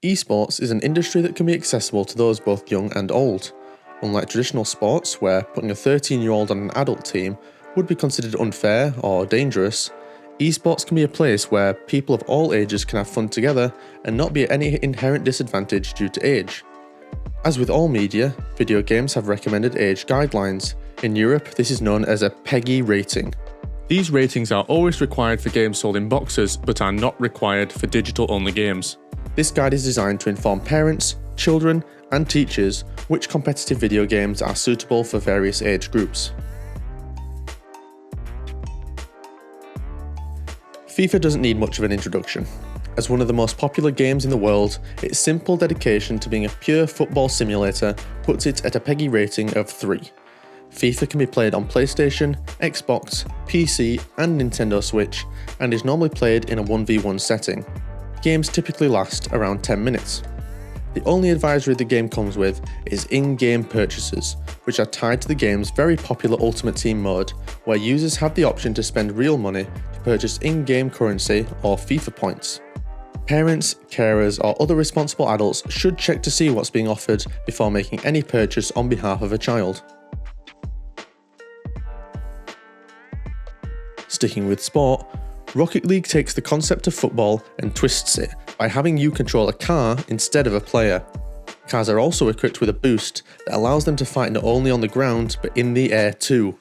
Esports is an industry that can be accessible to those both young and old. Unlike traditional sports, where putting a 13-year-old on an adult team would be considered unfair or dangerous, esports can be a place where people of all ages can have fun together and not be at any inherent disadvantage due to age. As with all media, video games have recommended age guidelines. In Europe, this is known as a PEGI rating. These ratings are always required for games sold in boxes, but are not required for digital-only games. This guide is designed to inform parents, children, and teachers which competitive video games are suitable for various age groups. FIFA doesn't need much of an introduction. As one of the most popular games in the world, its simple dedication to being a pure football simulator puts it at a PEGI rating of 3. FIFA can be played on PlayStation, Xbox, PC, and Nintendo Switch, and is normally played in a 1v1 setting. Games typically last around 10 minutes. The only advisory the game comes with is in-game purchases, which are tied to the game's very popular Ultimate Team mode, where users have the option to spend real money to purchase in-game currency or FIFA points. Parents, carers, or other responsible adults should check to see what's being offered before making any purchase on behalf of a child. Sticking with sport, Rocket League takes the concept of football and twists it by having you control a car instead of a player. Cars are also equipped with a boost that allows them to fight not only on the ground but in the air too.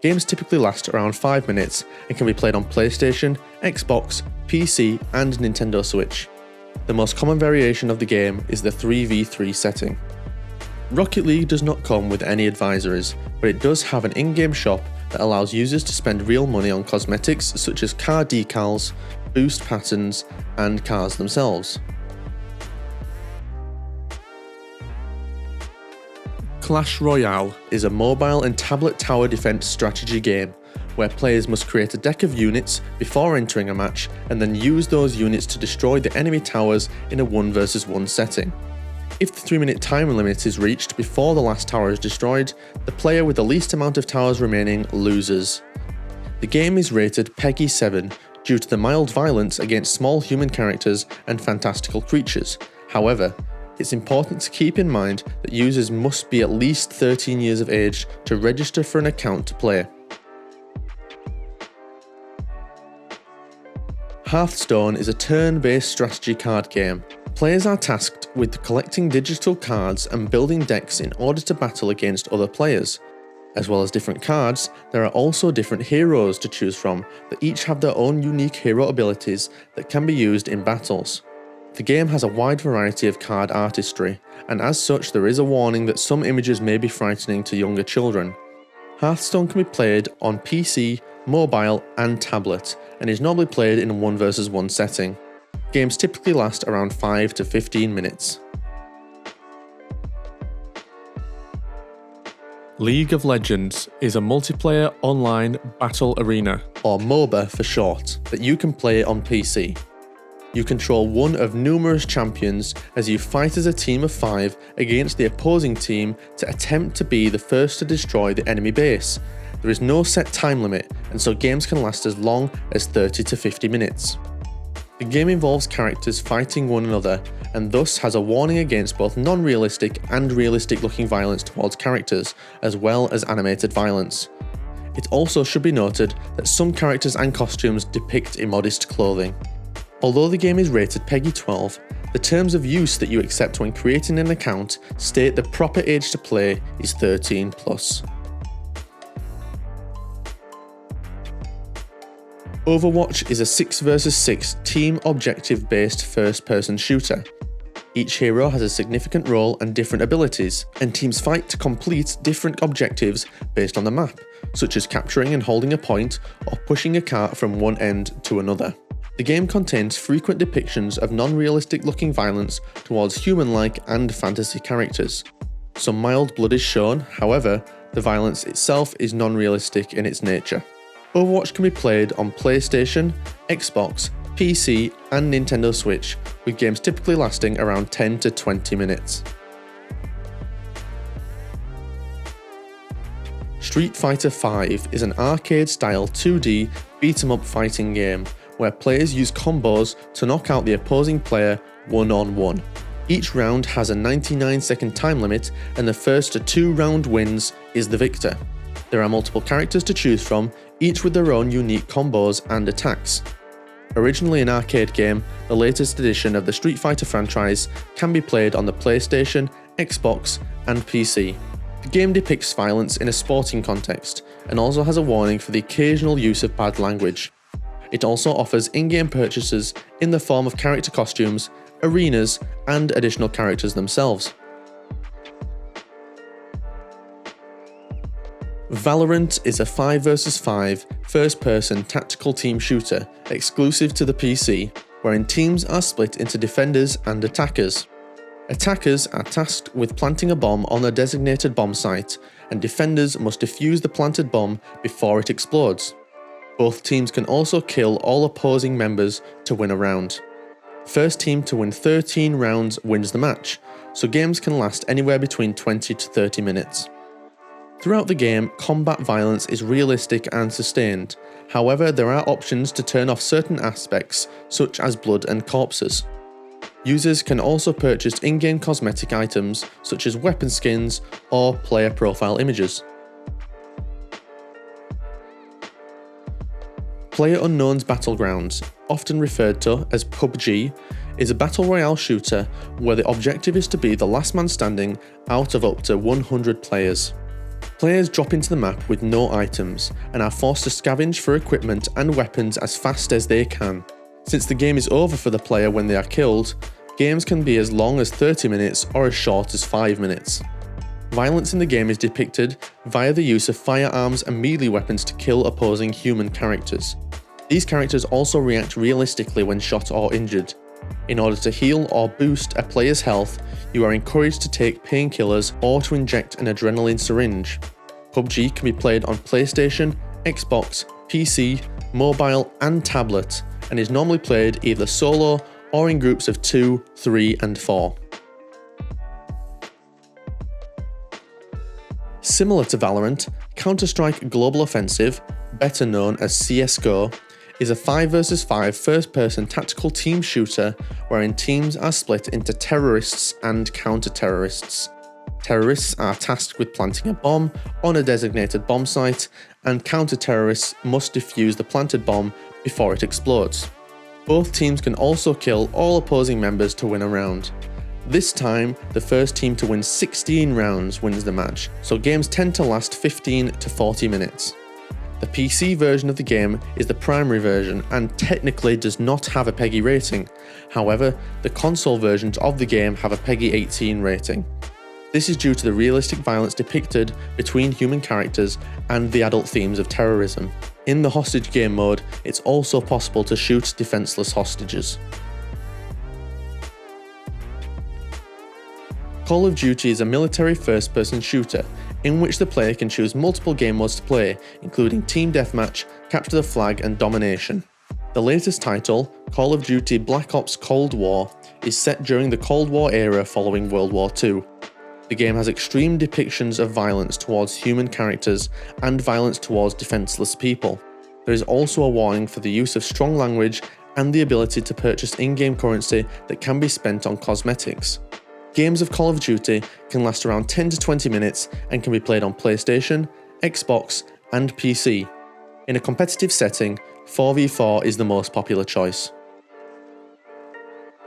Games typically last around 5 minutes and can be played on PlayStation, Xbox, PC and Nintendo Switch. The most common variation of the game is the 3v3 setting. Rocket League does not come with any advisories, but it does have an in-game shop that allows users to spend real money on cosmetics such as car decals, boost patterns, and cars themselves. Clash Royale is a mobile and tablet tower defense strategy game where players must create a deck of units before entering a match and then use those units to destroy the enemy towers in a 1 vs 1 setting. If the 3-minute time limit is reached before the last tower is destroyed, the player with the least amount of towers remaining loses. The game is rated PEGI 7 due to the mild violence against small human characters and fantastical creatures. However, it's important to keep in mind that users must be at least 13 years of age to register for an account to play. Hearthstone is a turn-based strategy card game. Players are tasked with collecting digital cards and building decks in order to battle against other players. As well as different cards, there are also different heroes to choose from that each have their own unique hero abilities that can be used in battles. The game has a wide variety of card artistry, and as such there is a warning that some images may be frightening to younger children. Hearthstone can be played on PC, mobile and tablet, and is normally played in a 1 vs 1 setting. Games typically last around 5 to 15 minutes. League of Legends is a multiplayer online battle arena, or MOBA for short, that you can play on PC. You control one of numerous champions as you fight as a team of 5 against the opposing team to attempt to be the first to destroy the enemy base. There is no set time limit, and so games can last as long as 30 to 50 minutes. The game involves characters fighting one another, and thus has a warning against both non-realistic and realistic looking violence towards characters, as well as animated violence. It also should be noted that some characters and costumes depict immodest clothing. Although the game is rated PEGI 12, the terms of use that you accept when creating an account state the proper age to play is 13+. Overwatch is a 6 vs 6 team objective based first person shooter. Each hero has a significant role and different abilities, and teams fight to complete different objectives based on the map, such as capturing and holding a point or pushing a cart from one end to another. The game contains frequent depictions of non-realistic looking violence towards human-like and fantasy characters. Some mild blood is shown, however, the violence itself is non-realistic in its nature. Overwatch can be played on PlayStation, Xbox, PC and Nintendo Switch, with games typically lasting around 10 to 20 minutes. Street Fighter V is an arcade-style 2D beat-em-up fighting game where players use combos to knock out the opposing player 1-on-1. Each round has a 99-second time limit, and the first to 2 round wins is the victor. There are multiple characters to choose from, each with their own unique combos and attacks. Originally an arcade game, the latest edition of the Street Fighter franchise can be played on the PlayStation, Xbox, and PC. The game depicts violence in a sporting context, and also has a warning for the occasional use of bad language. It also offers in-game purchases in the form of character costumes, arenas, and additional characters themselves. VALORANT is a 5 vs 5 first-person tactical team shooter exclusive to the PC, wherein teams are split into defenders and attackers. Attackers are tasked with planting a bomb on a designated bomb site, and defenders must defuse the planted bomb before it explodes. Both teams can also kill all opposing members to win a round. First team to win 13 rounds wins the match, so games can last anywhere between 20 to 30 minutes. Throughout the game, combat violence is realistic and sustained. However, there are options to turn off certain aspects, such as blood and corpses. Users can also purchase in-game cosmetic items, such as weapon skins or player profile images. PlayerUnknown's Battlegrounds, often referred to as PUBG, is a battle royale shooter where the objective is to be the last man standing out of up to 100 players. Players drop into the map with no items and are forced to scavenge for equipment and weapons as fast as they can. Since the game is over for the player when they are killed, games can be as long as 30 minutes or as short as 5 minutes. Violence in the game is depicted via the use of firearms and melee weapons to kill opposing human characters. These characters also react realistically when shot or injured. In order to heal or boost a player's health, you are encouraged to take painkillers or to inject an adrenaline syringe. PUBG can be played on PlayStation, Xbox, PC, mobile and tablet, and is normally played either solo or in groups of 2, 3 and 4. Similar to VALORANT, Counter-Strike Global Offensive, better known as CSGO, is a 5 vs 5 first-person tactical team shooter wherein teams are split into terrorists and counter-terrorists. Terrorists are tasked with planting a bomb on a designated bomb site, and counter-terrorists must defuse the planted bomb before it explodes. Both teams can also kill all opposing members to win a round. This time, the first team to win 16 rounds wins the match, so games tend to last 15 to 40 minutes. The PC version of the game is the primary version and technically does not have a PEGI rating. However, the console versions of the game have a PEGI 18 rating. This is due to the realistic violence depicted between human characters and the adult themes of terrorism. In the hostage game mode, it's also possible to shoot defenseless hostages. Call of Duty is a military first-person shooter in which the player can choose multiple game modes to play, including Team Deathmatch, Capture the Flag and Domination. The latest title, Call of Duty Black Ops Cold War, is set during the Cold War era following World War II. The game has extreme depictions of violence towards human characters and violence towards defenseless people. There is also a warning for the use of strong language and the ability to purchase in-game currency that can be spent on cosmetics. Games of Call of Duty can last around 10 to 20 minutes and can be played on PlayStation, Xbox, and PC. In a competitive setting, 4v4 is the most popular choice.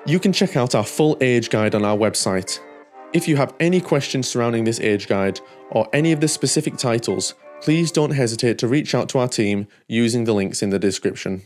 You can check out our full age guide on our website. If you have any questions surrounding this age guide or any of the specific titles, please don't hesitate to reach out to our team using the links in the description.